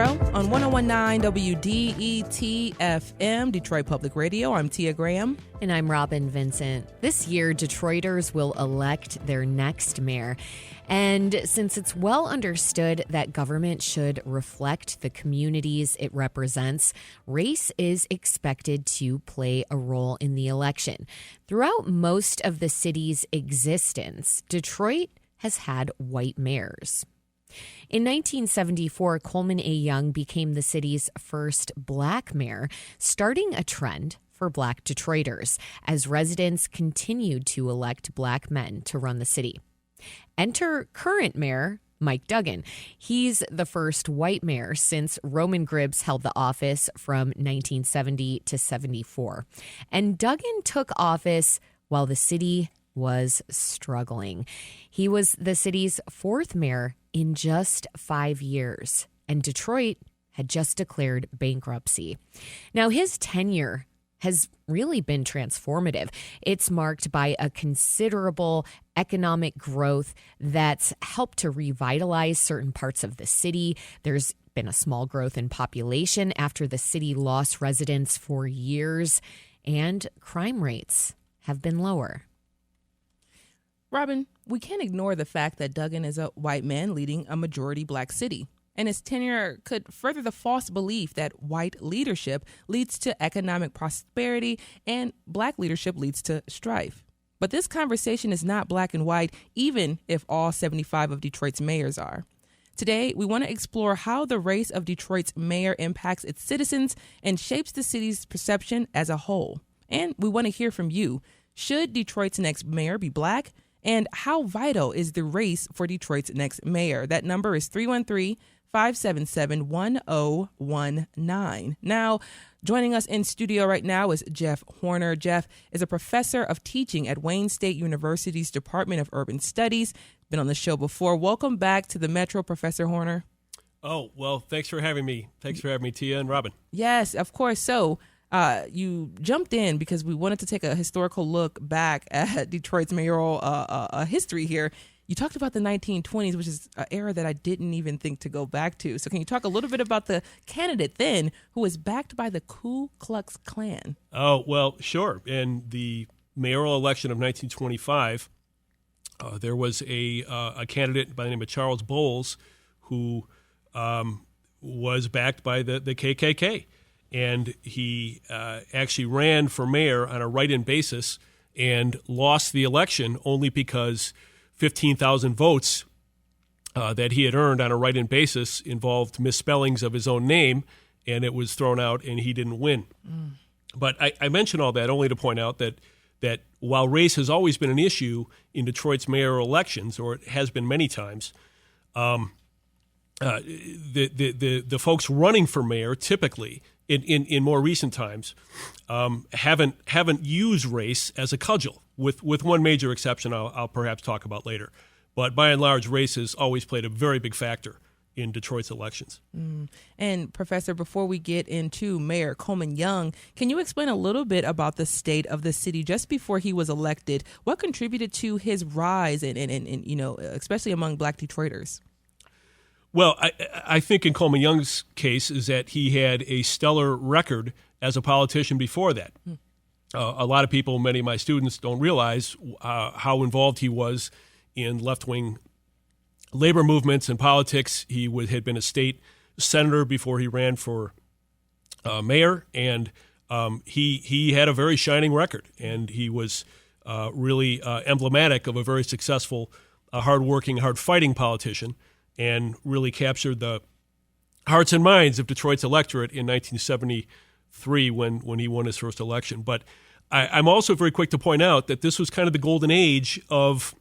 Metro on 101.9 WDET FM, Detroit Public Radio. I'm Tia Graham. And I'm Robin Vincent. This year, Detroiters will elect their next mayor. And since it's well understood that government should reflect the communities it represents, race is expected to play a role in the election. Throughout most of the city's existence, Detroit has had white mayors. In 1974, Coleman A. Young became the city's first black mayor, starting a trend for black Detroiters as residents continued to elect black men to run the city. Enter current mayor Mike Duggan. He's the first white mayor since Roman Gribbs held the office from 1970 to 74. And Duggan took office while the city was struggling. He was the city's fourth mayor in just 5 years, and Detroit had just declared bankruptcy. Now, his tenure has really been transformative. It's marked by a considerable economic growth that's helped to revitalize certain parts of the city. There's been a small growth in population after the city lost residents for years, and crime rates have been lower. Robin, we can't ignore the fact that Duggan is a white man leading a majority black city, and his tenure could further the false belief that white leadership leads to economic prosperity and black leadership leads to strife. But this conversation is not black and white, even if all 75 of Detroit's mayors are. Today, we want to explore how the race of Detroit's mayor impacts its citizens and shapes the city's perception as a whole. And we want to hear from you. Should Detroit's next mayor be black? And how vital is the race for Detroit's next mayor? That number is 313-577-1019. Now, joining us in studio right now is Jeff Horner. Jeff is a professor of teaching at Wayne State University's Department of Urban Studies. Been on the show before. Welcome back to the Metro, Professor Horner. Oh, well, thanks for having me. Thanks for having me, Tia and Robin. Yes, of course. So, you jumped in because we wanted to take a historical look back at Detroit's mayoral history here. You talked about the 1920s, which is an era that I didn't even think to go back to. So can you talk a little bit about the candidate then who was backed by the Ku Klux Klan? Oh, well, sure. In the mayoral election of 1925, there was a candidate by the name of Charles Bowles who was backed by the KKK. And he actually ran for mayor on a write-in basis and lost the election only because 15,000 votes that he had earned on a write-in basis involved misspellings of his own name, and it was thrown out, and he didn't win. But I mention all that only to point out that while race has always been an issue in Detroit's mayoral elections, or it has been many times, the folks running for mayor typically in more recent times haven't used race as a cudgel, with one major exception I'll perhaps talk about later. But by and large, race has always played a very big factor in Detroit's elections. And Professor, before we get into Mayor Coleman Young, can you explain a little bit about the state of the city just before he was elected? What contributed to his rise and especially among black Detroiters? Well, I think in Coleman Young's case is that he had a stellar record as a politician before that. A lot of people, many of my students, don't realize how involved he was in left-wing labor movements and politics. He had been a state senator before he ran for mayor, and he had a very shining record, and he was really emblematic of a very successful, hard-working, hard-fighting politician, and really captured the hearts and minds of Detroit's electorate in 1973 when he won his first election. But I'm also very quick to point out that this was kind of the golden age of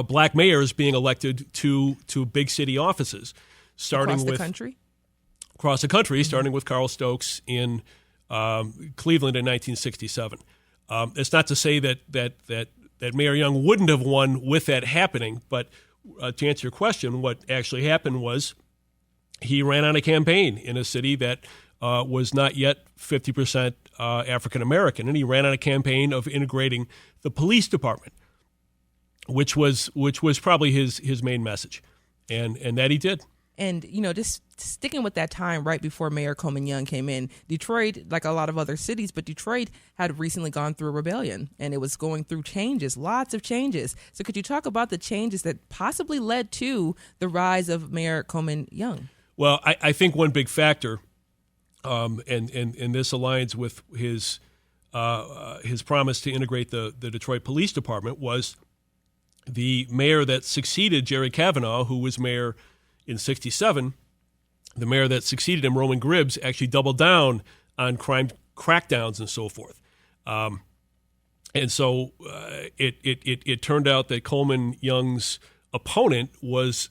black mayors being elected to big city offices, starting across the country, starting with Carl Stokes in Cleveland in 1967. It's not to say that Mayor Young wouldn't have won with that happening, but to answer your question, what actually happened was he ran on a campaign in a city that was not yet 50% African American, and he ran on a campaign of integrating the police department, which was probably his main message, and that he did. And, just sticking with that time right before Mayor Coleman Young came in, Detroit, like a lot of other cities, but Detroit had recently gone through a rebellion, and it was going through changes, lots of changes. So could you talk about the changes that possibly led to the rise of Mayor Coleman Young? Well, I think one big factor, and this aligns with his promise to integrate the Detroit Police Department, was the mayor that succeeded Jerry Kavanaugh, who was mayor in 1967. The mayor that succeeded him, Roman Gribbs, actually doubled down on crime crackdowns and so forth. And so it turned out that Coleman Young's opponent was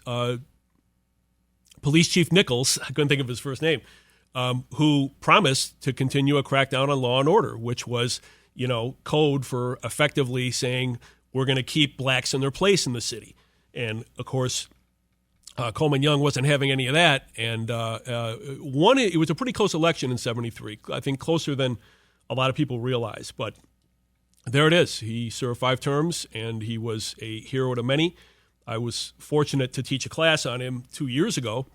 Police Chief Nichols, I couldn't think of his first name, who promised to continue a crackdown on law and order, which was, code for effectively saying we're going to keep blacks in their place in the city. And, of course, Coleman Young wasn't having any of that. And it was a pretty close election in 1973, I think closer than a lot of people realize. But there it is. He served 5 terms, and he was a hero to many. I was fortunate to teach a class on him 2 years ago,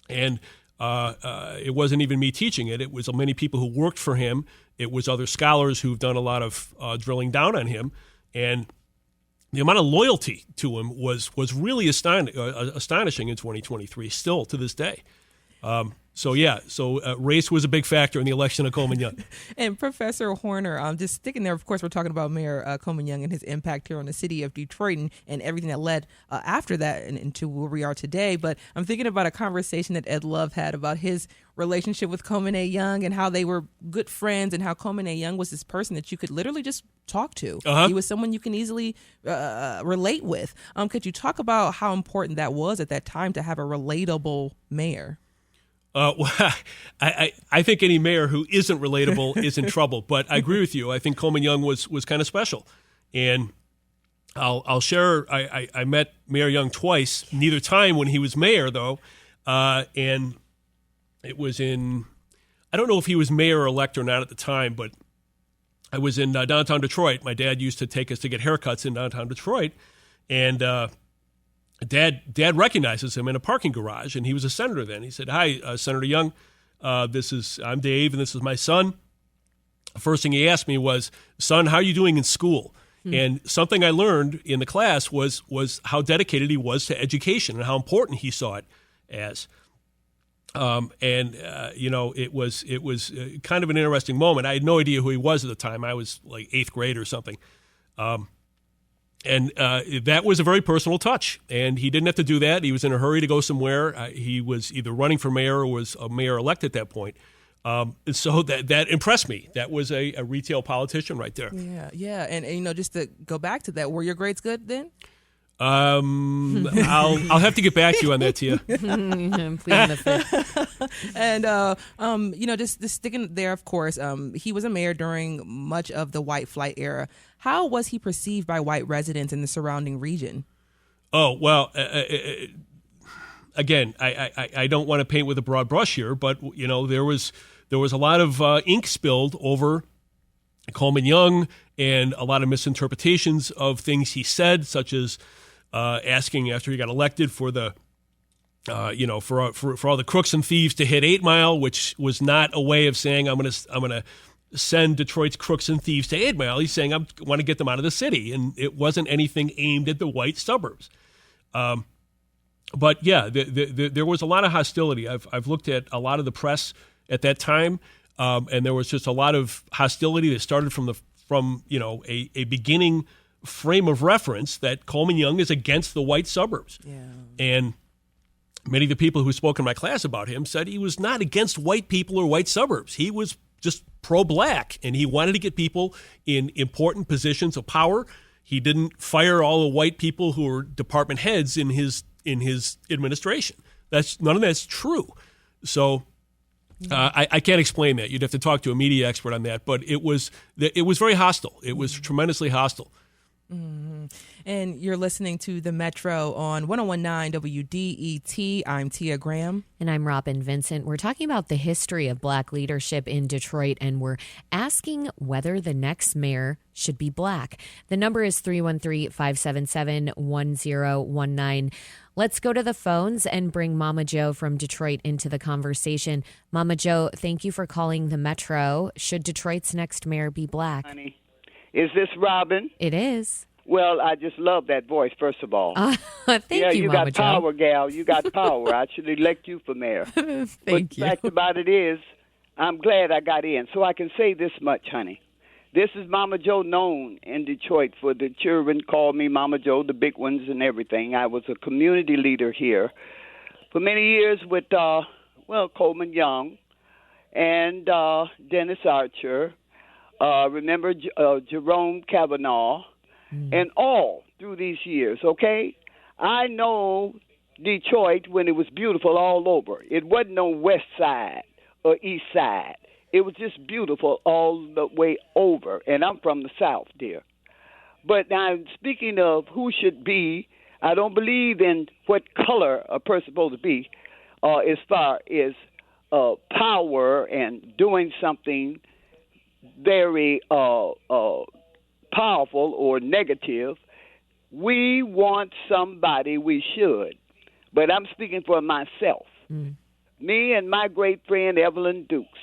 and it wasn't even me teaching it. It was many people who worked for him. It was other scholars who've done a lot of drilling down on him, and the amount of loyalty to him was really astonishing in 2023, still to this day. So race was a big factor in the election of Coleman Young. And Professor Horner, just sticking there, of course, we're talking about Mayor Coleman Young and his impact here on the city of Detroit and everything that led after that and into where we are today. But I'm thinking about a conversation that Ed Love had about his relationship with Coleman A. Young and how they were good friends, and how Coleman A. Young was this person that you could literally just talk to. He was someone you can easily relate with. Could you talk about how important that was at that time to have a relatable mayor? Well, I think any mayor who isn't relatable is in trouble. But I agree with you. I think Coleman Young was kind of special. And I'll share, I met Mayor Young twice, neither time when he was mayor, though. And it was I don't know if he was mayor-elect or not at the time, but I was in downtown Detroit. My dad used to take us to get haircuts in downtown Detroit. And Dad recognizes him in a parking garage, and he was a senator then. He said, "Hi, Senator Young. I'm Dave, and this is my son." The first thing he asked me was, "Son, how are you doing in school?" And something I learned in the class was how dedicated he was to education and how important he saw it as. It was kind of an interesting moment. I had no idea who he was at the time. I was like 8th grade or something. And that was a very personal touch, and he didn't have to do that. He was in a hurry to go somewhere. He was either running for mayor or was a mayor-elect at that point. And so that impressed me. That was a retail politician right there. Yeah. And just to go back to that, were your grades good then? I'll have to get back to you on that, Tia. Pleading the fifth. And just sticking there, of course, he was a mayor during much of the white flight era. How was he perceived by white residents in the surrounding region? Oh, well, again, I don't want to paint with a broad brush here, but there was a lot of ink spilled over Coleman Young and a lot of misinterpretations of things he said, such as asking after he got elected for the for all the crooks and thieves to hit 8 Mile, which was not a way of saying I'm gonna send Detroit's crooks and thieves to 8 Mile. He's saying I want to get them out of the city, and it wasn't anything aimed at the white suburbs. But yeah, there was a lot of hostility. I've looked at a lot of the press at that time, and there was just a lot of hostility that started from a beginning frame of reference that Coleman Young is against the white suburbs. Yeah. And many of the people who spoke in my class about him said he was not against white people or white suburbs. He was just pro-black, and he wanted to get people in important positions of power. He didn't fire all the white people who were department heads in his administration. None of that's true. So I can't explain that. You'd have to talk to a media expert on that. But it was very hostile. It was tremendously hostile. And you're listening to The Metro on 1019 WDET. I'm Tia Graham. And I'm Robin Vincent. We're talking about the history of black leadership in Detroit, and we're asking whether the next mayor should be black. The number is 313-577-1019. Let's go to the phones and bring Mama Joe from Detroit into the conversation. Mama Joe, thank you for calling the Metro. Should Detroit's next mayor be black? Honey, is this Robin? It is. Well, I just love that voice, first of all. Thank you, you Mama got power, Joe. gal. You got power. I should elect you for mayor. Thank But you. the fact about it is, I'm glad I got in. So I can say this much, honey. This is Mama Joe, known in Detroit for the children call me Mama Joe, the big ones and everything. I was a community leader here for many years with, Coleman Young and Dennis Archer. Remember Jerome Kavanaugh. And all through these years, okay? I know Detroit when it was beautiful all over. It wasn't on west side or east side. It was just beautiful all the way over. And I'm from the South, dear. But now, speaking of who should be, I don't believe in what color a person's supposed to be as far as power and doing something very powerful or negative. We want somebody, we should. But I'm speaking for myself. Me and my great friend Evelyn Dukes,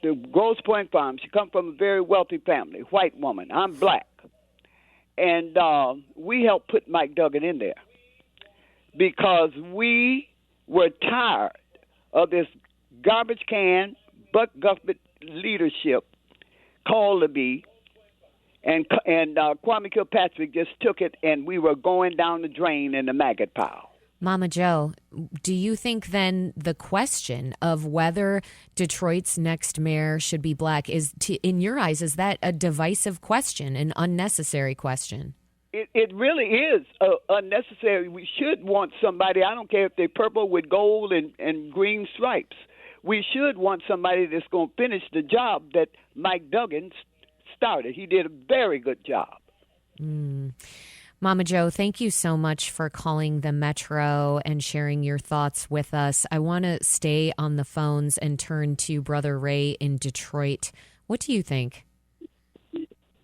the Grosse Pointe Farm. She come from a very wealthy family, white woman. I'm black. And we helped put Mike Duggan in there because we were tired of this garbage can, buck government leadership called to be. And Kwame Kilpatrick just took it, and we were going down the drain in the maggot pile. Mama Joe, do you think then the question of whether Detroit's next mayor should be black in your eyes, is that a divisive question, an unnecessary question? It really is unnecessary. We should want somebody, I don't care if they're purple with gold and green stripes. We should want somebody that's going to finish the job that Mike Duggan started. He did a very good job. Mama Joe, thank you so much for calling the Metro and sharing your thoughts with us. I want to stay on the phones and turn to Brother Ray in Detroit. What do you think?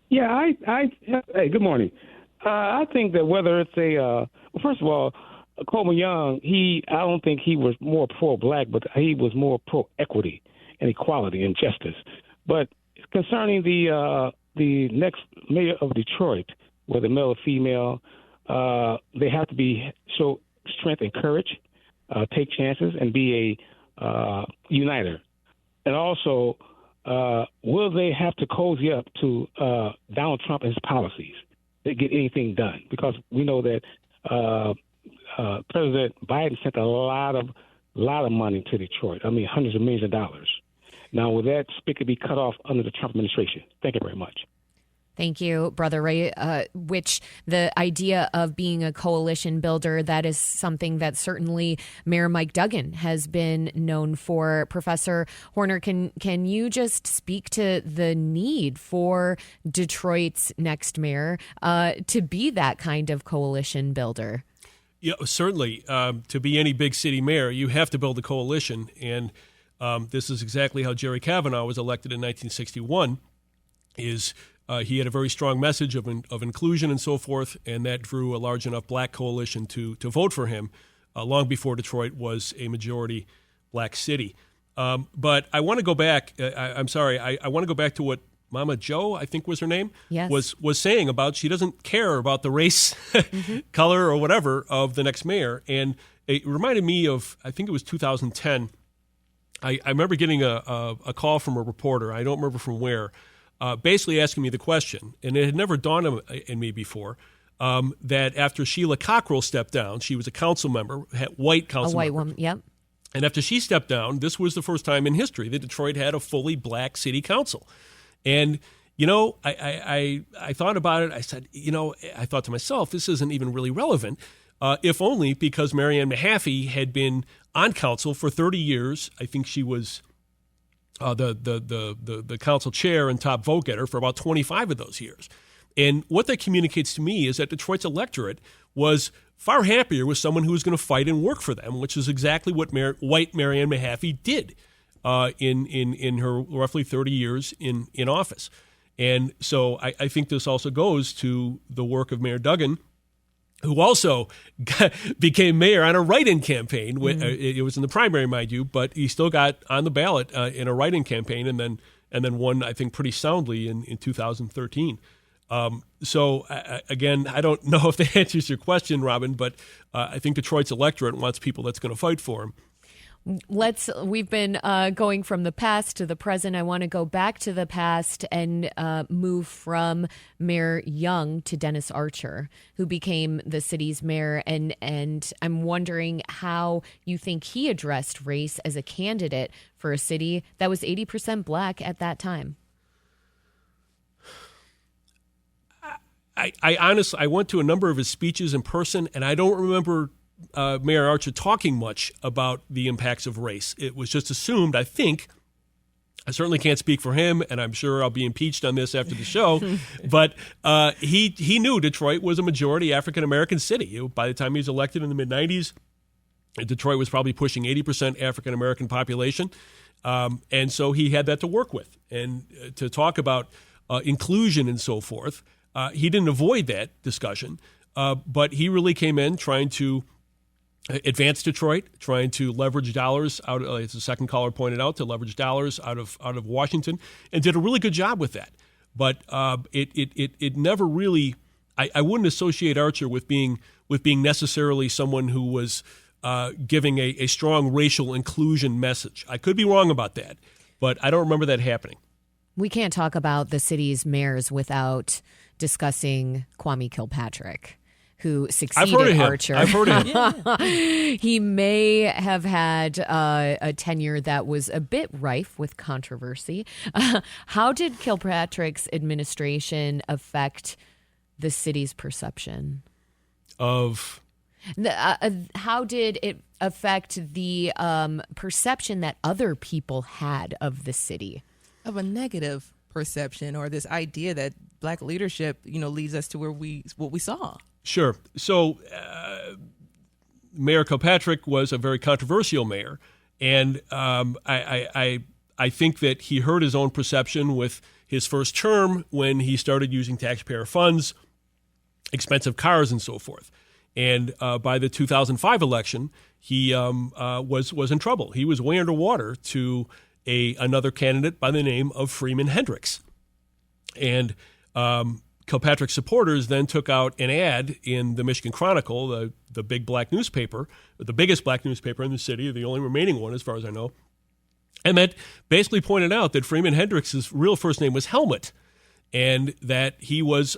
Yeah, hey, good morning. I think that whether it's first of all, Coleman Young, I don't think he was more pro-black, but he was more pro-equity and equality and justice. But concerning the next mayor of Detroit, whether male or female, they have to show strength and courage, take chances, and be a uniter. And also, will they have to cozy up to Donald Trump and his policies to get anything done? Because we know that President Biden sent a lot of money to Detroit. I mean, hundreds of millions of dollars. Now, will that spigot be cut off under the Trump administration? Thank you very much. Thank you, Brother Ray. Which the idea of being a coalition builder, that is something that certainly Mayor Mike Duggan has been known for. Professor Horner, can you just speak to the need for Detroit's next mayor to be that kind of coalition builder? Yeah, certainly. To be any big city mayor, you have to build a coalition, and this is exactly how Jerry Kavanaugh was elected in 1961. He had a very strong message of inclusion and so forth, and that drew a large enough black coalition to vote for him long before Detroit was a majority black city. But I want to go back. I want to go back to what Mama Joe, I think was her name, yes, was saying about she doesn't care about the race, color, or whatever of the next mayor. And it reminded me of, I think it was 2010. I remember getting a call from a reporter. I don't remember from where. Basically asking me the question, and it had never dawned on me before, that after Sheila Cockrell stepped down, she was a council member, white council member. A white woman, yep. And after she stepped down, this was the first time in history that Detroit had a fully black city council. And, I thought about it. I said, I thought to myself, this isn't even really relevant, if only because Marianne Mahaffey had been on council for 30 years. I think she was the council chair and top vote getter for about 25 of those years. And what that communicates to me is that Detroit's electorate was far happier with someone who was going to fight and work for them, which is exactly what white Marianne Mahaffey did in her roughly 30 years in office. And so I think this also goes to the work of Mayor Duggan, who also became mayor on a write-in campaign. It was in the primary, mind you, but he still got on the ballot in a write-in campaign, and then won, I think, pretty soundly in 2013. So again, I don't know if that answers your question, Robin, but I think Detroit's electorate wants people that's going to fight for him. We've been going from the past to the present. I want to go back to the past and move from Mayor Young to Dennis Archer, who became the city's mayor. And I'm wondering how you think he addressed race as a candidate for a city that was 80% black at that time. I honestly, I went to a number of his speeches in person, and I don't remember Mayor Archer talking much about the impacts of race. It was just assumed, I think. I certainly can't speak for him, and I'm sure I'll be impeached on this after the show, but he knew Detroit was a majority African-American city. By the time he was elected in the mid-'90s, Detroit was probably pushing 80% African-American population, and so he had that to work with. And to talk about inclusion and so forth, he didn't avoid that discussion, but he really came in trying to advance Detroit, trying to leverage dollars out, as the second caller pointed out, to leverage dollars out of Washington, and did a really good job with that. But it never really, I wouldn't associate Archer with being necessarily someone who was giving a strong racial inclusion message. I could be wrong about that, but I don't remember that happening. We can't talk about the city's mayors without discussing Kwame Kilpatrick, who succeeded Archer. I've heard of him. He may have had a tenure that was a bit rife with controversy. How did Kilpatrick's administration affect the city's perception of? How did it affect the perception that other people had of the city? Of a negative perception, or this idea that black leadership, leads us to what we saw. Sure. So Mayor Kilpatrick was a very controversial mayor, and I think that he hurt his own perception with his first term when he started using taxpayer funds, expensive cars, and so forth. And by the 2005 election, he was in trouble. He was way underwater to another candidate by the name of Freeman Hendricks. And Kilpatrick's supporters then took out an ad in the Michigan Chronicle, the big black newspaper, the biggest black newspaper in the city, the only remaining one as far as I know, and that basically pointed out that Freeman Hendricks' real first name was Helmut, and that he was,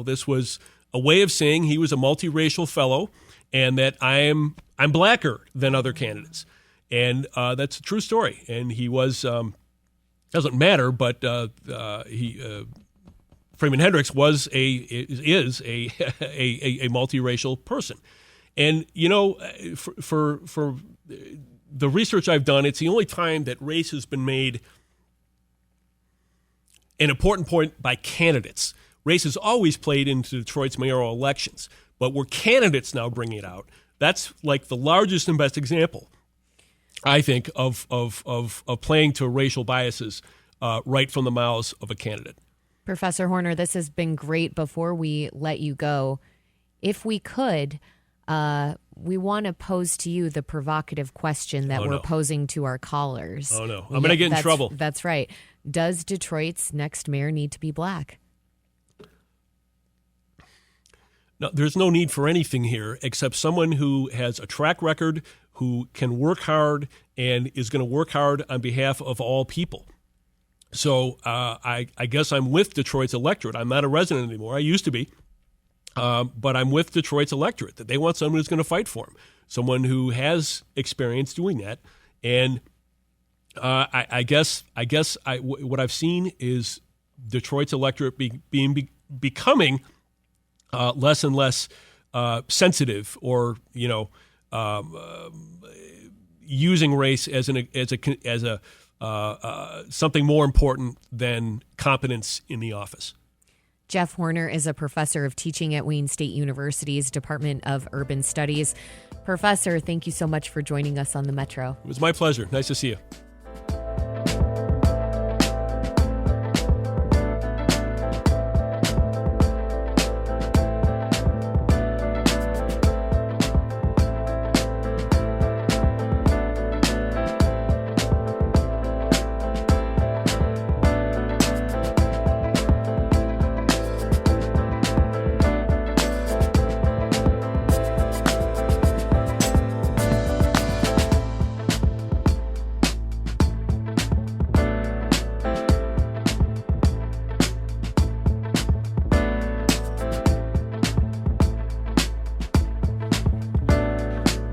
this was a way of saying he was a multiracial fellow, and that I'm blacker than other candidates. And that's a true story. And he was, doesn't matter, but Freeman Hendricks is a multiracial person. And, for the research I've done, it's the only time that race has been made an important point by candidates. Race has always played into Detroit's mayoral elections, but where candidates now bring it out, that's like the largest and best example, I think, of playing to racial biases right from the mouths of a candidate. Professor Horner, this has been great. Before we let you go, if we could, we want to pose to you the provocative question that we're posing to our callers. Oh, no. I'm going to get in trouble. That's right. Does Detroit's next mayor need to be black? No, there's no need for anything here except someone who has a track record, who can work hard, and is going to work hard on behalf of all people. So I guess I'm with Detroit's electorate. I'm not a resident anymore. I used to be. But I'm with Detroit's electorate, that they want someone who's going to fight for them, someone who has experience doing that. And I guess what I've seen is Detroit's electorate becoming less and less sensitive, or using race as something more important than competence in the office. Jeff Horner is a professor of teaching at Wayne State University's Department of Urban Studies. Professor, thank you so much for joining us on the Metro. It was my pleasure. Nice to see you.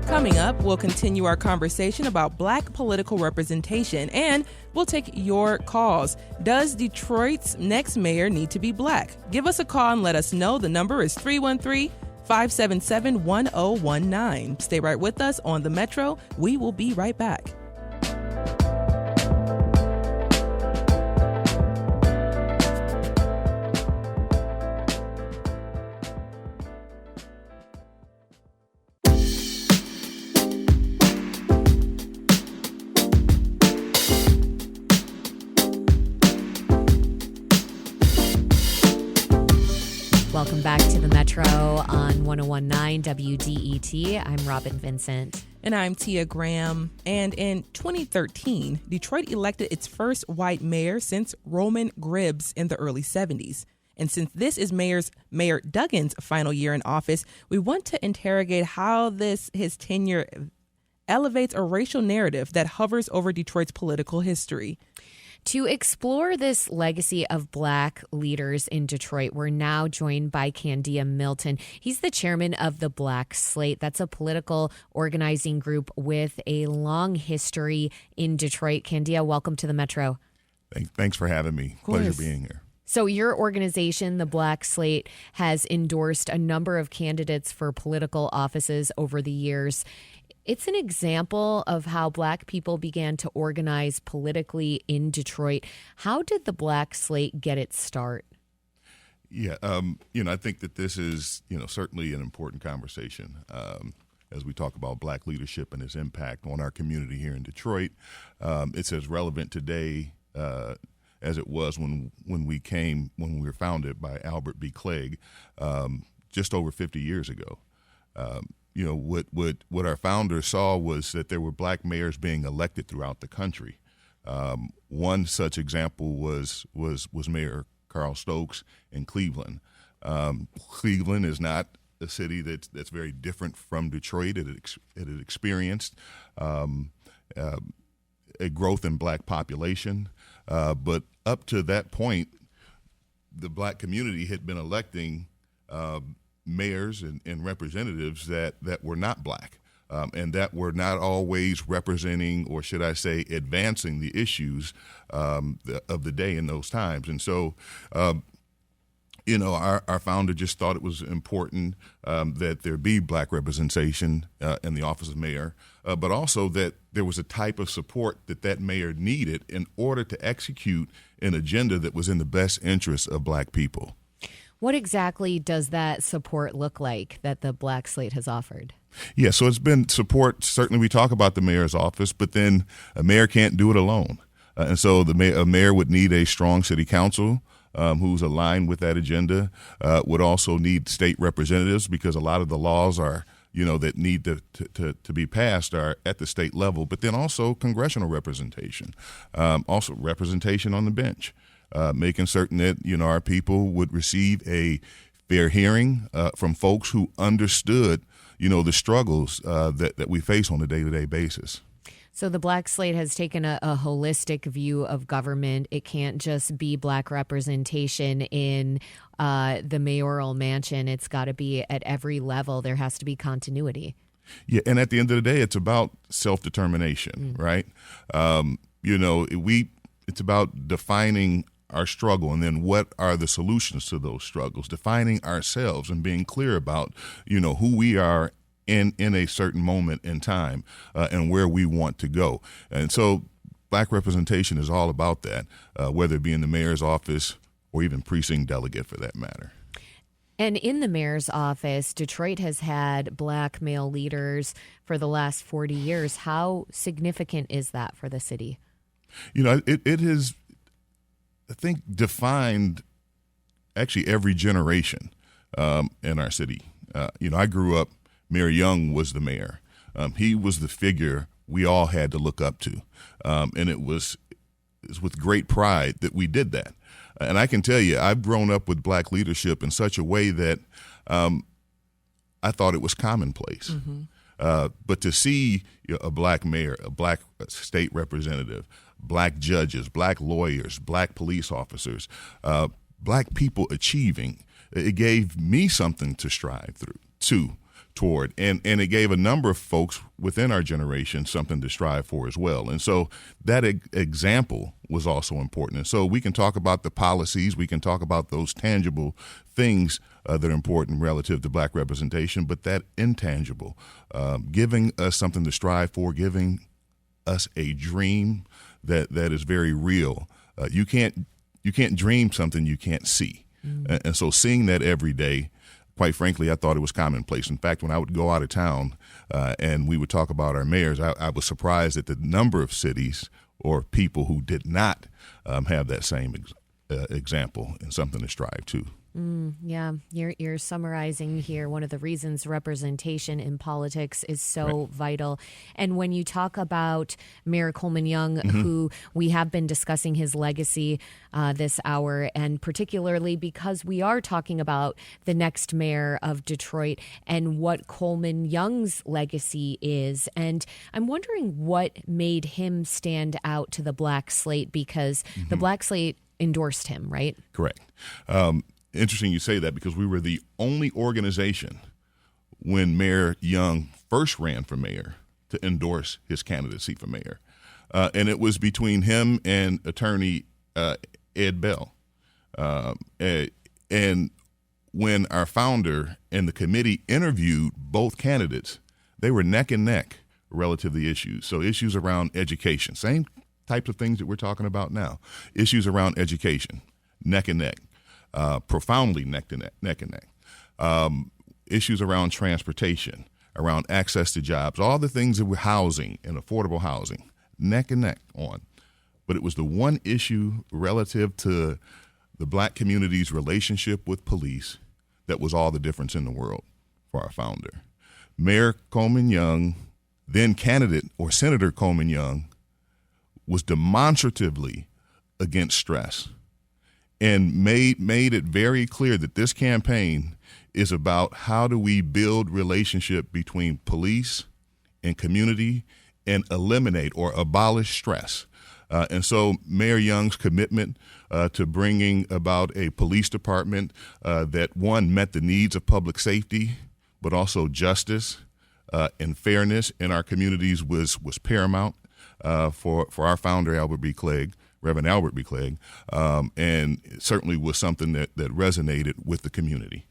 Coming up, we'll continue our conversation about Black political representation, and we'll take your calls. Does Detroit's next mayor need to be Black? Give us a call and let us know. The number is 313-577-1019. Stay right with us on the Metro. We will be right back. Welcome back to the Metro on 1019 WDET. I'm Robin Vincent. And I'm Tia Graham. And in 2013, Detroit elected its first white mayor since Roman Gribbs in the early 70s. And since this is Mayor Duggan's final year in office, we want to interrogate how his tenure elevates a racial narrative that hovers over Detroit's political history. To explore this legacy of Black leaders in Detroit, we're now joined by Candia Milton. He's the chairman of the Black Slate. That's a political organizing group with a long history in Detroit. Candia, welcome to the Metro. Thanks for having me. Pleasure being here. So your organization, the Black Slate, has endorsed a number of candidates for political offices over the years. It's an example of how Black people began to organize politically in Detroit. How did the Black Slate get its start? Yeah, I think that this is, certainly an important conversation as we talk about Black leadership and its impact on our community here in Detroit. It's as relevant today as it was when we were founded by Albert B. Clegg just over 50 years ago. What our founders saw was that there were Black mayors being elected throughout the country. One such example was Mayor Carl Stokes in Cleveland. Cleveland is not a city that's very different from Detroit. It had experienced a growth in Black population, but up to that point, the Black community had been electing mayors and representatives that were not Black and that were not always representing, or should I say, advancing the issues of the day in those times. And so, our founder just thought it was important that there be Black representation in the office of mayor, but also that there was a type of support that mayor needed in order to execute an agenda that was in the best interest of Black people. What exactly does that support look like that the Black Slate has offered? Yeah, so it's been support. Certainly we talk about the mayor's office, but then a mayor can't do it alone. And so a mayor would need a strong city council who's aligned with that agenda, would also need state representatives because a lot of the laws are, that need to be passed are at the state level, but then also congressional representation, also representation on the bench. Making certain that, our people would receive a fair hearing from folks who understood, the struggles that we face on a day-to-day basis. So the Black Slate has taken a holistic view of government. It can't just be Black representation in the mayoral mansion. It's got to be at every level. There has to be continuity. Yeah, and at the end of the day, it's about self-determination, right? It's about defining our struggle and then what are the solutions to those struggles, defining ourselves and being clear about, who we are in a certain moment in time and where we want to go. And so Black representation is all about that, whether it be in the mayor's office or even precinct delegate for that matter. And in the mayor's office, Detroit has had black male leaders for the last 40 years. How significant is that for the city? It has, I think, defined actually every generation in our city. I grew up, Mayor Young was the mayor. He was the figure we all had to look up to. And it was with great pride that we did that. And I can tell you, I've grown up with black leadership in such a way that I thought it was commonplace. Mm-hmm. But to see a black mayor, a black state representative, black judges, black lawyers, black police officers, black people achieving, it gave me something to strive toward. And it gave a number of folks within our generation something to strive for as well. And so that example was also important. And so we can talk about the policies, we can talk about those tangible things that are important relative to black representation, but that intangible, giving us something to strive for, giving us a dream that is very real. You can't dream something you can't see. Mm. And so seeing that every day, quite frankly, I thought it was commonplace. In fact, when I would go out of town and we would talk about our mayors, I was surprised at the number of cities or people who did not have that same example and something to strive to. Yeah, you're summarizing here one of the reasons representation in politics is so vital. And when you talk about Mayor Coleman Young, mm-hmm. who we have been discussing his legacy this hour, and particularly because we are talking about the next mayor of Detroit and what Coleman Young's legacy is. And I'm wondering what made him stand out to the black slate, because mm-hmm. the black slate endorsed him, right? Correct. Interesting you say that, because we were the only organization when Mayor Young first ran for mayor to endorse his candidacy for mayor. And it was between him and attorney Ed Bell. And when our founder and the committee interviewed both candidates, they were neck and neck relative to the issues. So issues around education, same types of things that we're talking about now. Issues around education, neck and neck. Profoundly neck and neck. Issues around transportation, around access to jobs, all the things that were housing and affordable housing, neck and neck on. But it was the one issue relative to the black community's relationship with police that was all the difference in the world for our founder. Mayor Coleman Young, then candidate, or Senator Coleman Young, was demonstratively against stress, and made it very clear that this campaign is about how do we build relationship between police and community and eliminate or abolish stress. And so Mayor Young's commitment to bringing about a police department that, one, met the needs of public safety, but also justice and fairness in our communities was paramount for our founder, Reverend Albert B. Clegg, and it certainly was something that resonated with the community.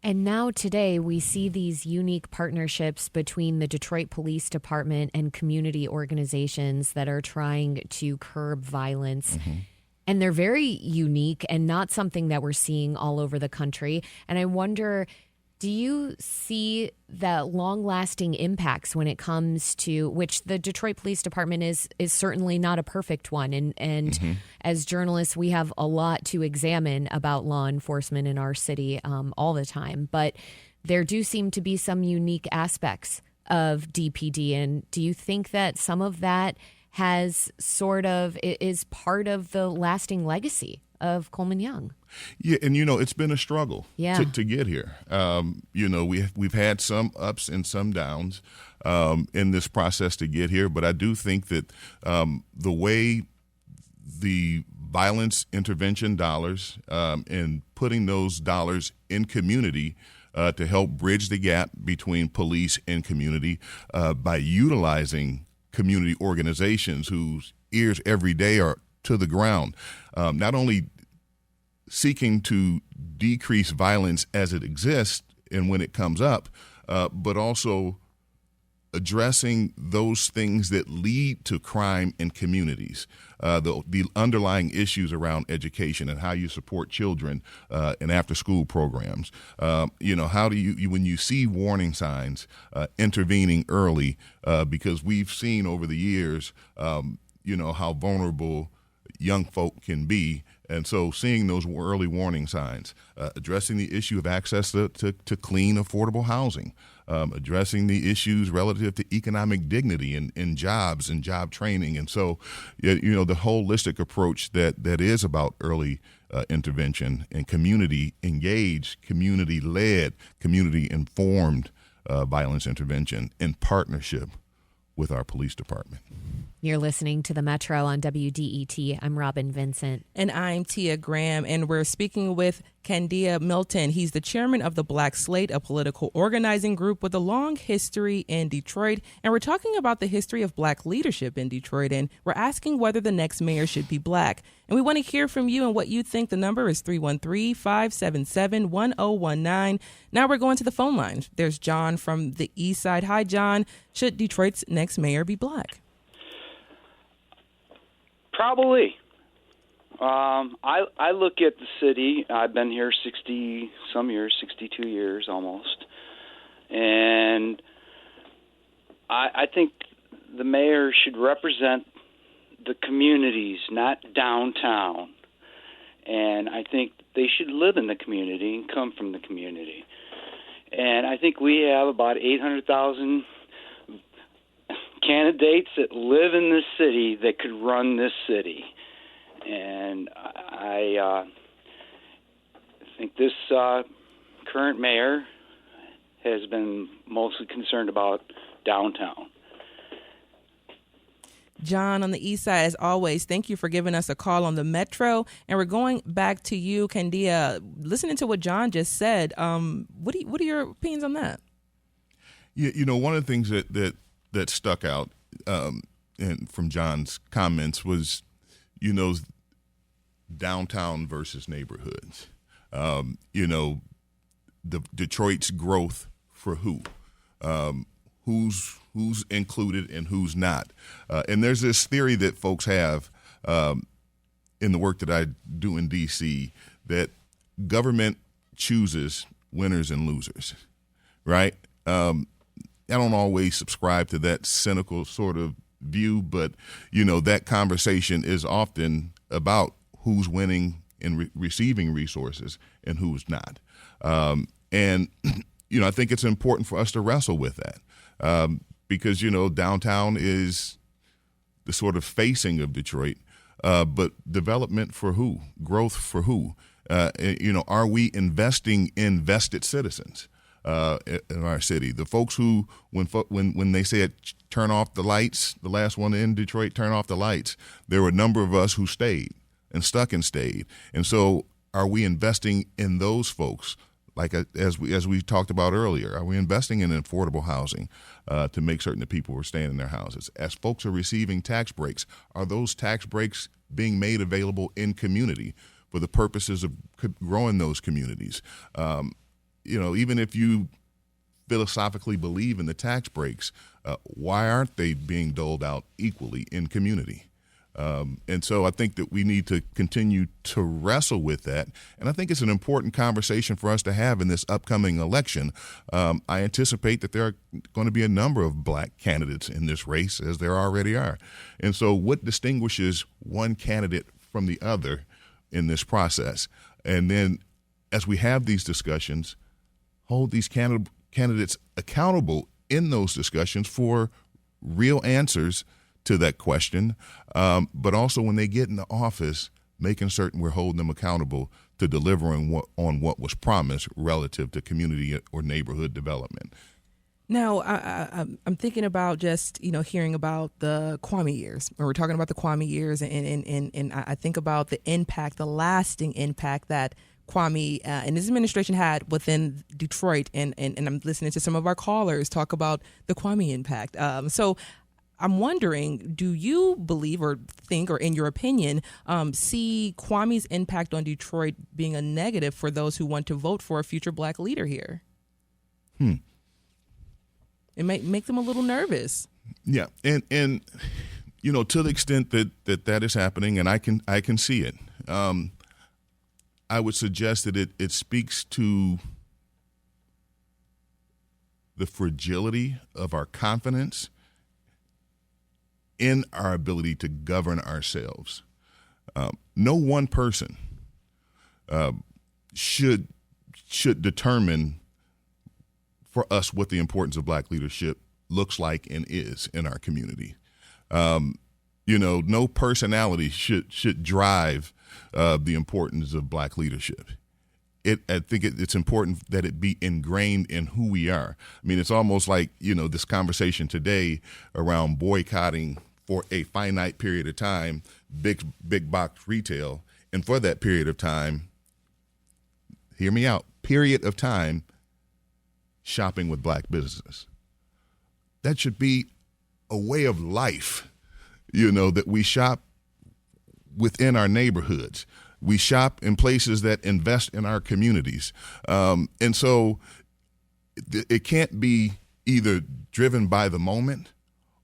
And now today we see these unique partnerships between the Detroit Police Department and community organizations that are trying to curb violence. Mm-hmm. And they're very unique and not something that we're seeing all over the country. And I wonder, do you see the long-lasting impacts when it comes to, which the Detroit Police Department is certainly not a perfect one, and mm-hmm. as journalists we have a lot to examine about law enforcement in our city all the time, but there do seem to be some unique aspects of DPD, and do you think that some of that is part of the lasting legacy of Coleman Young? Yeah, and it's been a struggle to get here. We've had some ups and some downs in this process to get here, but I do think that the way the violence intervention dollars and putting those dollars in community to help bridge the gap between police and community by utilizing community organizations whose ears every day are to the ground, not only seeking to decrease violence as it exists and when it comes up, but also addressing those things that lead to crime in communities, the underlying issues around education and how you support children in after-school programs. How do you when you see warning signs, intervening early, because we've seen over the years, how vulnerable young folk can be. And so seeing those early warning signs, addressing the issue of access to clean, affordable housing, addressing the issues relative to economic dignity and jobs and job training. And so, the holistic approach that is about early intervention and community engaged, community led, community informed violence intervention in partnership with our police department. You're listening to the Metro on WDET. I'm Robin Vincent. And I'm Tia Graham, and we're speaking with Candia Milton. He's the chairman of the Black Slate, a political organizing group with a long history in Detroit. And we're talking about the history of black leadership in Detroit, and we're asking whether the next mayor should be black. And we want to hear from you and what you think. The number is 313-577-1019. Now we're going to the phone line. There's John from the East Side. Hi, John. Should Detroit's next mayor be black? Probably. I look at the city. I've been here 60-some years, 62 years almost. And I think the mayor should represent the communities, not downtown. And I think they should live in the community and come from the community. And I think we have about 800,000 candidates that live in this city that could run this city. And I think this current mayor has been mostly concerned about downtown. John on the East Side, as always, thank you for giving us a call on the Metro. And we're going back to you, Candia. Listening to what John just said, what are your opinions on that? One of the things that stuck out and from John's comments was, downtown versus neighborhoods. The Detroit's growth for who? Who's included and who's not? And there's this theory that folks have in the work that I do in D.C. that government chooses winners and losers, right? I don't always subscribe to that cynical sort of view, but, that conversation is often about who's winning and receiving resources and who's not. And I think it's important for us to wrestle with that because, downtown is the sort of facing of Detroit, but development for who? Growth for who? Are we investing in vested citizens? In our city, the folks who, when they said turn off the lights, the last one in Detroit, turn off the lights, there were a number of us who stayed and stuck and stayed. And so are we investing in those folks? Like as we talked about earlier, are we investing in affordable housing to make certain that people are staying in their houses? As folks are receiving tax breaks, are those tax breaks being made available in community for the purposes of growing those communities? Even if you philosophically believe in the tax breaks, why aren't they being doled out equally in community? And so I think that we need to continue to wrestle with that. And I think it's an important conversation for us to have in this upcoming election. I anticipate that there are going to be a number of black candidates in this race, as there already are. And so what distinguishes one candidate from the other in this process? And then as we have these discussions, hold these candidates accountable in those discussions for real answers to that question, but also when they get into office, making certain we're holding them accountable to delivering on what was promised relative to community or neighborhood development. Now, I'm thinking about just, hearing about the Kwame years. When we're talking about the Kwame years, and I think about the impact, the lasting impact that Kwame and his administration had within Detroit, and I'm listening to some of our callers talk about the Kwame impact. So I'm wondering, do you believe or think, or in your opinion, see Kwame's impact on Detroit being a negative for those who want to vote for a future black leader here? It might make them a little nervous. Yeah, and you know, to the extent that is happening, and I can see it. I would suggest that it speaks to the fragility of our confidence in our ability to govern ourselves. No one person should determine for us what the importance of black leadership looks like and is in our community. You know, no personality should drive the importance of black leadership. I think it's important that it be ingrained in who we are. I mean, it's almost like, you know, this conversation today around boycotting for a finite period of time, big box retail. And for that period of time, hear me out, period of time, shopping with black businesses. That should be a way of life, you know, that we shop within our neighborhoods. We shop in places that invest in our communities. And so it can't be either driven by the moment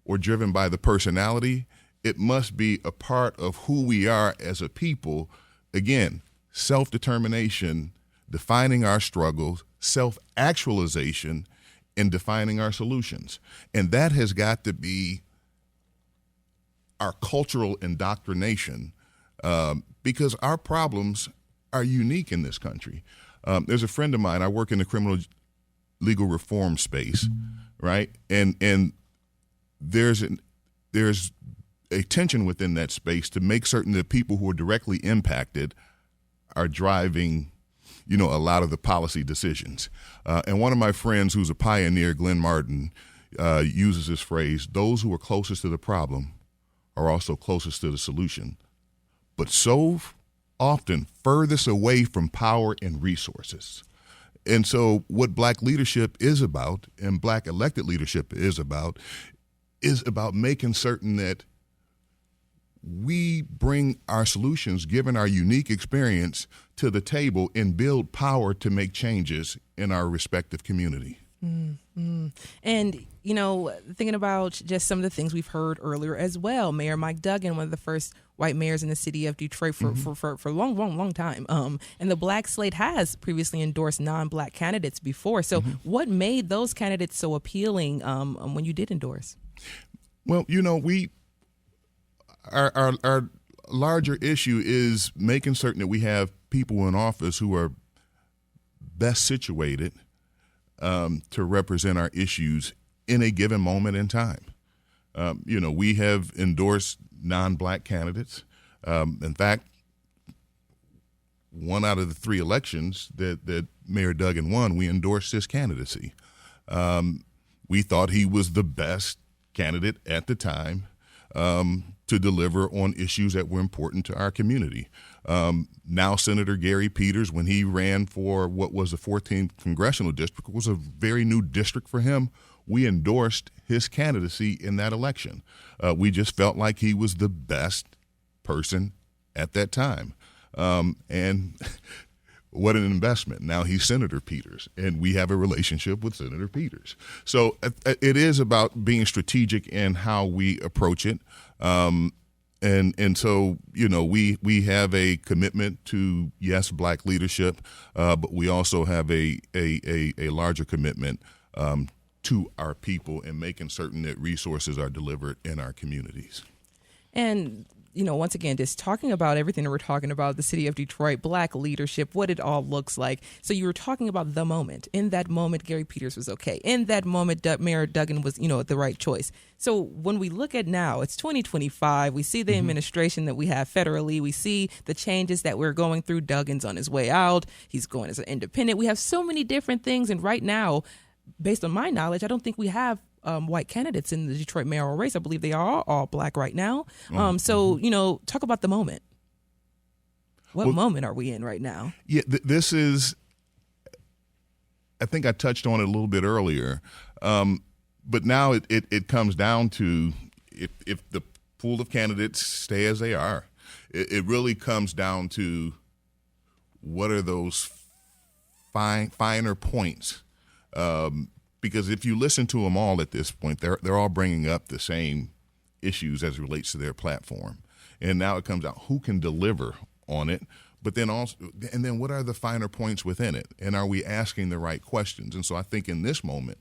or driven by the personality. It must be a part of who we are as a people. Again, self-determination, defining our struggles, self-actualization, and defining our solutions. And that has got to be our cultural indoctrination, because our problems are unique in this country. There's a friend of mine, I work in the criminal legal reform space, right? And there's a tension within that space to make certain that people who are directly impacted are driving, you know, a lot of the policy decisions. And one of my friends who's a pioneer, Glenn Martin, uses this phrase: those who are closest to the problem are also closest to the solution, but so often furthest away from power and resources. And so what black leadership is about, and black elected leadership is about making certain that we bring our solutions, given our unique experience, to the table and build power to make changes in our respective community. Mm-hmm. And, you know, thinking about just some of the things we've heard earlier as well, Mayor Mike Duggan, one of the first white mayors in the city of Detroit for a long time. And the black slate has previously endorsed non-black candidates before. So what made those candidates so appealing when you did endorse? Well, you know, our larger issue is making certain that we have people in office who are best situated to represent our issues in a given moment in time. You know, we have endorsed non-black candidates. In fact, one out of the 3 elections that Mayor Duggan won, we endorsed his candidacy. We thought he was the best candidate at the time to deliver on issues that were important to our community. Now Senator Gary Peters, when he ran for what was the 14th congressional district, was a very new district for him. We endorsed his candidacy in that election. We just felt like he was the best person at that time. And what an investment. Now he's Senator Peters, and we have a relationship with Senator Peters. So it is about being strategic in how we approach it. And so, you know, we have a commitment to, yes, black leadership, but we also have a larger commitment to our people and making certain that resources are delivered in our communities. And, you know, once again, just talking about everything that we're talking about, the city of Detroit, black leadership, what it all looks like. So you were talking about the moment. In that moment, Gary Peters was okay. In that moment, Mayor Duggan was, you know, the right choice. So when we look at now, it's 2025. We see the administration that we have federally. We see the changes that we're going through. Duggan's on his way out. He's going as an independent. We have so many different things. And right now, based on my knowledge, I don't think we have white candidates in the Detroit mayoral race. I believe they are all black right now. So, you know, talk about the moment. What moment are we in right now? Yeah, this is, I think I touched on it a little bit earlier, but now it comes down to if the pool of candidates stay as they are, it really comes down to what are those finer points because if you listen to them all at this point, they're all bringing up the same issues as it relates to their platform. And now it comes out who can deliver on it, but then also, and then what are the finer points within it? And are we asking the right questions? And so I think in this moment,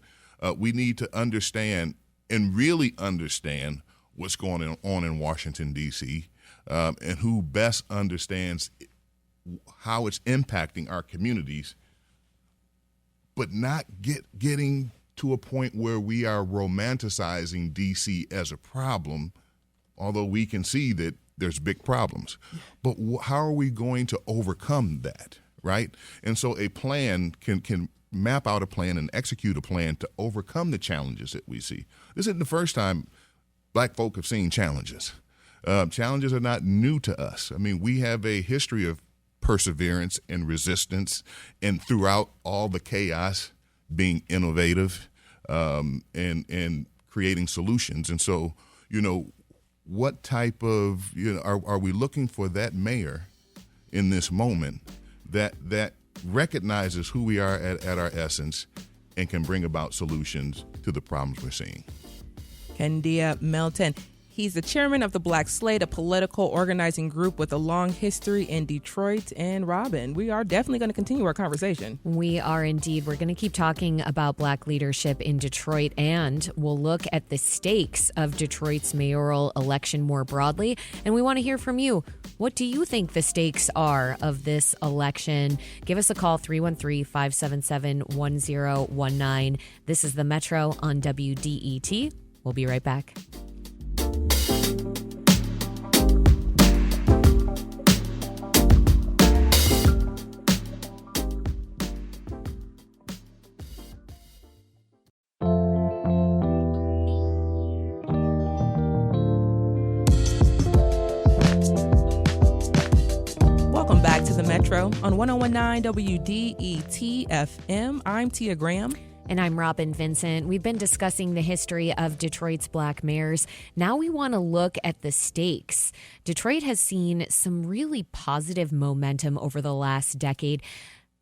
we need to understand and really understand what's going on in Washington, D.C., and who best understands how it's impacting our communities, but not getting to a point where we are romanticizing D.C. as a problem, although we can see that there's big problems. But how are we going to overcome that, right? And so a plan can map out a plan and execute a plan to overcome the challenges that we see. This isn't the first time Black folk have seen challenges. Challenges are not new to us. I mean, we have a history of perseverance and resistance, and throughout all the chaos, being innovative and creating solutions. And so, what type of, are we looking for that mayor in this moment that recognizes who we are at our essence and can bring about solutions to the problems we're seeing? Candia Melton. He's the chairman of the Black Slate, a political organizing group with a long history in Detroit. And Robin, we are definitely going to continue our conversation. We are indeed. We're going to keep talking about Black leadership in Detroit, and we'll look at the stakes of Detroit's mayoral election more broadly. And we want to hear from you. What do you think the stakes are of this election? Give us a call, 313-577-1019. This is the Metro on WDET. We'll be right back. Welcome back to the Metro on 101.9 WDET FM. I'm Tia Graham. And I'm Robin Vincent. We've been discussing the history of Detroit's Black mayors. Now we want to look at the stakes. Detroit has seen some really positive momentum over the last decade,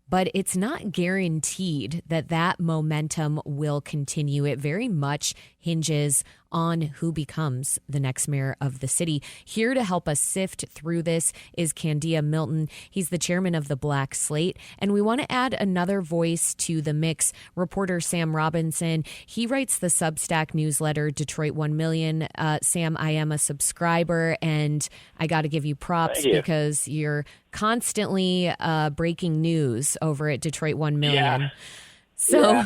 but it's not guaranteed that that momentum will continue. It very much hinges on who becomes the next mayor of the city. Here to help us sift through this is Candia Milton. He's the chairman of the Black Slate. And we want to add another voice to the mix. Reporter Sam Robinson. He writes the Substack newsletter, Detroit 1 Million. Sam, I am a subscriber, and I got to give you props because you're constantly breaking news over at Detroit 1 Million. Yeah. So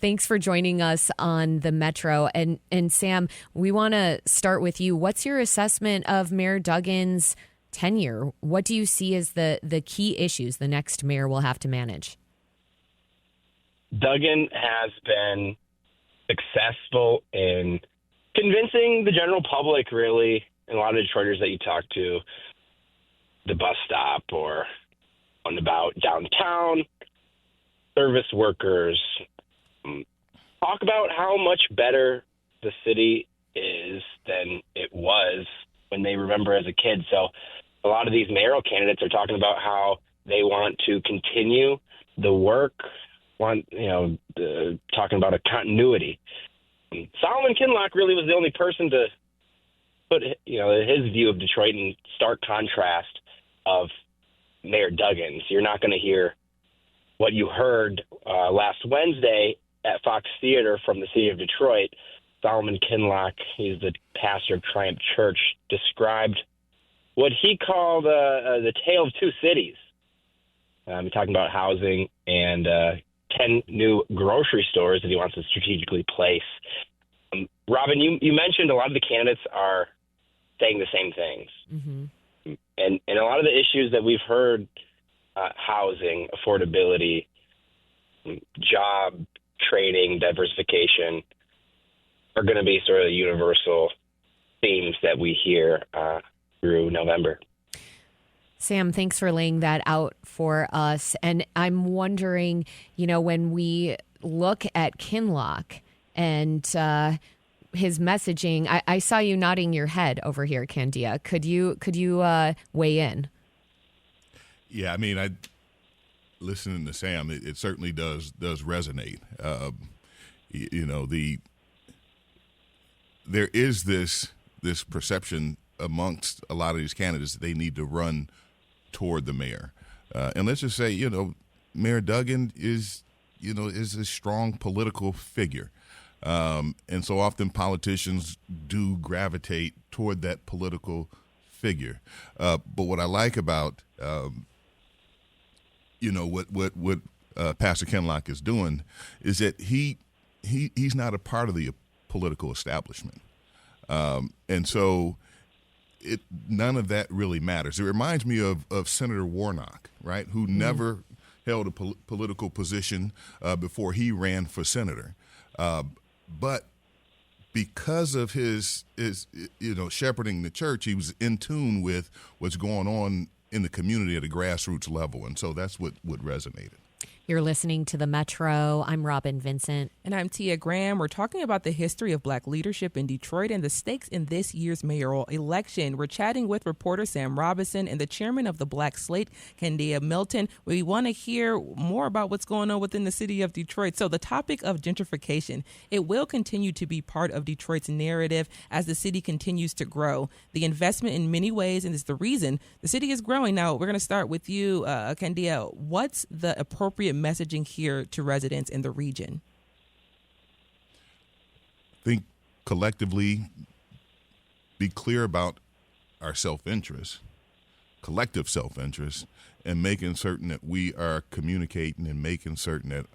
thanks for joining us on the Metro. And Sam, we want to start with you. What's your assessment of Mayor Duggan's tenure? What do you see as the key issues the next mayor will have to manage? Duggan has been successful in convincing the general public, really, and a lot of Detroiters that you talk to, the bus stop or on about downtown, service workers, talk about how much better the city is than it was when they remember as a kid. So a lot of these mayoral candidates are talking about how they want to continue the work, talking about a continuity. Solomon Kinloch really was the only person to put, his view of Detroit in stark contrast of Mayor Duggan's. You're not going to hear what you heard last Wednesday at Fox Theater from the city of Detroit. Solomon Kinloch, he's the pastor of Triumph Church, described what he called the tale of two cities. He's talking about housing and 10 new grocery stores that he wants to strategically place. Robin, you mentioned a lot of the candidates are saying the same things. Mm-hmm. And a lot of the issues that we've heard, housing, affordability, job training, diversification, are going to be sort of the universal themes that we hear through November. Sam, thanks for laying that out for us. And I'm wondering, when we look at Kinloch and his messaging, I saw you nodding your head over here, Candia. Could you weigh in? Yeah, listening to Sam, it certainly does resonate. there is this perception amongst a lot of these candidates that they need to run toward the mayor. And let's just say, Mayor Duggan is a strong political figure. And so often politicians do gravitate toward that political figure. But what I like about, what Pastor Kenlock is doing is that he's not a part of the political establishment. And so none of that really matters. It reminds me of Senator Warnock, right, who never held a political position before he ran for senator. But because of his shepherding the church, he was in tune with what's going on in the community at a grassroots level. And so that's what resonated. You're listening to The Metro. I'm Robin Vincent. And I'm Tia Graham. We're talking about the history of Black leadership in Detroit and the stakes in this year's mayoral election. We're chatting with reporter Sam Robinson and the chairman of the Black Slate, Candia Milton. We want to hear more about what's going on within the city of Detroit. So the topic of gentrification, it will continue to be part of Detroit's narrative as the city continues to grow. The investment in many ways, and it's the reason the city is growing. Now, we're going to start with you, Candia. What's the appropriate messaging here to residents in the region? I think collectively be clear about our self-interest, collective self-interest, and making certain that we are communicating and making certain that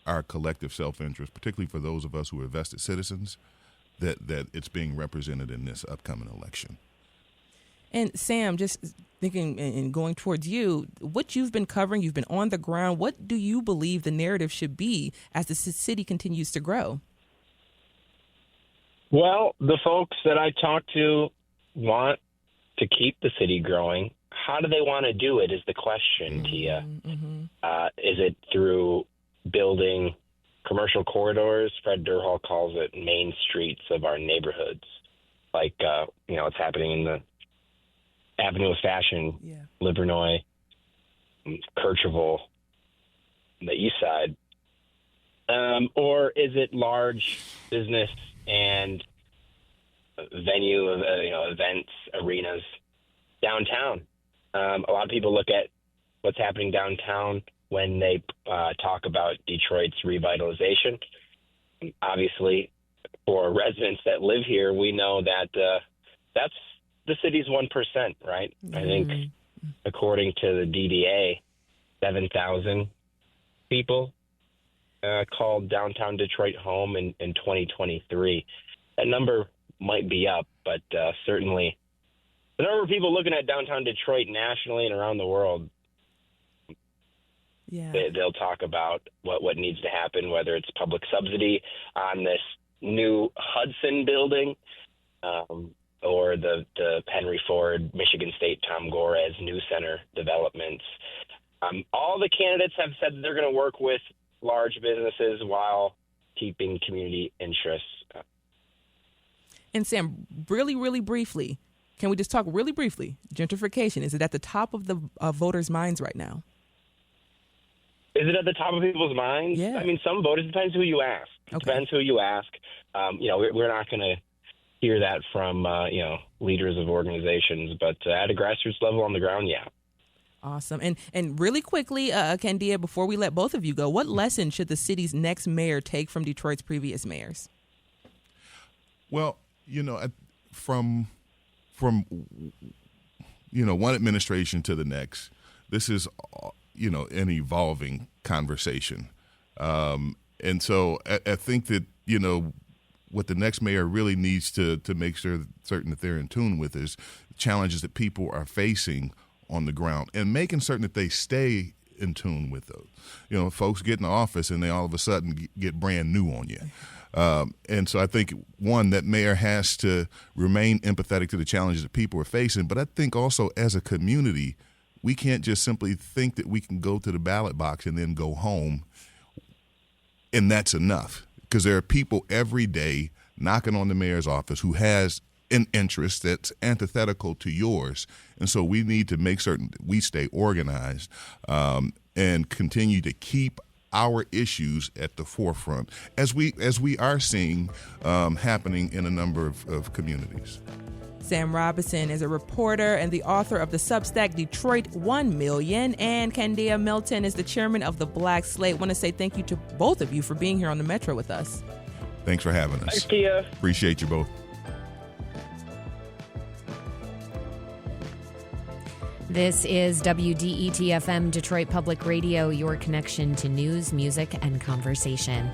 our collective self-interest, particularly for those of us who are vested citizens, that it's being represented in this upcoming election. And Sam, just thinking and going towards you, what you've been covering, you've been on the ground. What do you believe the narrative should be as the city continues to grow? Well, the folks that I talk to want to keep the city growing. How do they want to do it is the question, Tia. Is it through building commercial corridors? Fred Durhal calls it main streets of our neighborhoods. Like, it's happening in the Avenue of Fashion, Livernois, Kercheval, the east side. Or is it large business and venue of events, arenas downtown? A lot of people look at what's happening downtown when they talk about Detroit's revitalization. Obviously, for residents that live here, we know that that's the city's 1%, right? I think, according to the DDA, 7,000 people called downtown Detroit home in 2023. That number might be up, but certainly the number of people looking at downtown Detroit nationally and around the world, they'll talk about what needs to happen, whether it's public subsidy on this new Hudson building, or the Henry Ford, Michigan State, Tom Gores New Center developments. All the candidates have said that they're going to work with large businesses while keeping community interests. And Sam, really, really briefly, can we just talk really briefly? Gentrification, is it at the top of the voters' minds right now? Is it at the top of people's minds? Yeah. I mean, some voters, it depends who you ask. It depends who you ask. We're not going to hear that from, leaders of organizations, but at a grassroots level on the ground, yeah. Awesome. And really quickly, Candia, before we let both of you go, what lesson should the city's next mayor take from Detroit's previous mayors? Well, from one administration to the next, this is, an evolving conversation. And so I think that, what the next mayor really needs to make certain that they're in tune with is challenges that people are facing on the ground and making certain that they stay in tune with those. Folks get in the office and they all of a sudden get brand new on you. And so I think, one, that mayor has to remain empathetic to the challenges that people are facing. But I think also as a community, we can't just simply think that we can go to the ballot box and then go home and that's enough. Because there are people every day knocking on the mayor's office who has an interest that's antithetical to yours. And so we need to make certain that we stay organized and continue to keep our issues at the forefront, as we are seeing happening in a number of communities. Sam Robinson is a reporter and the author of the Substack Detroit 1 Million, and Candia Milton is the chairman of the Black Slate. I want to say thank you to both of you for being here on the Metro with us. Thanks for having us. Thanks, Kia. Appreciate you both. This is WDET-FM Detroit Public Radio, your connection to news, music, and conversation.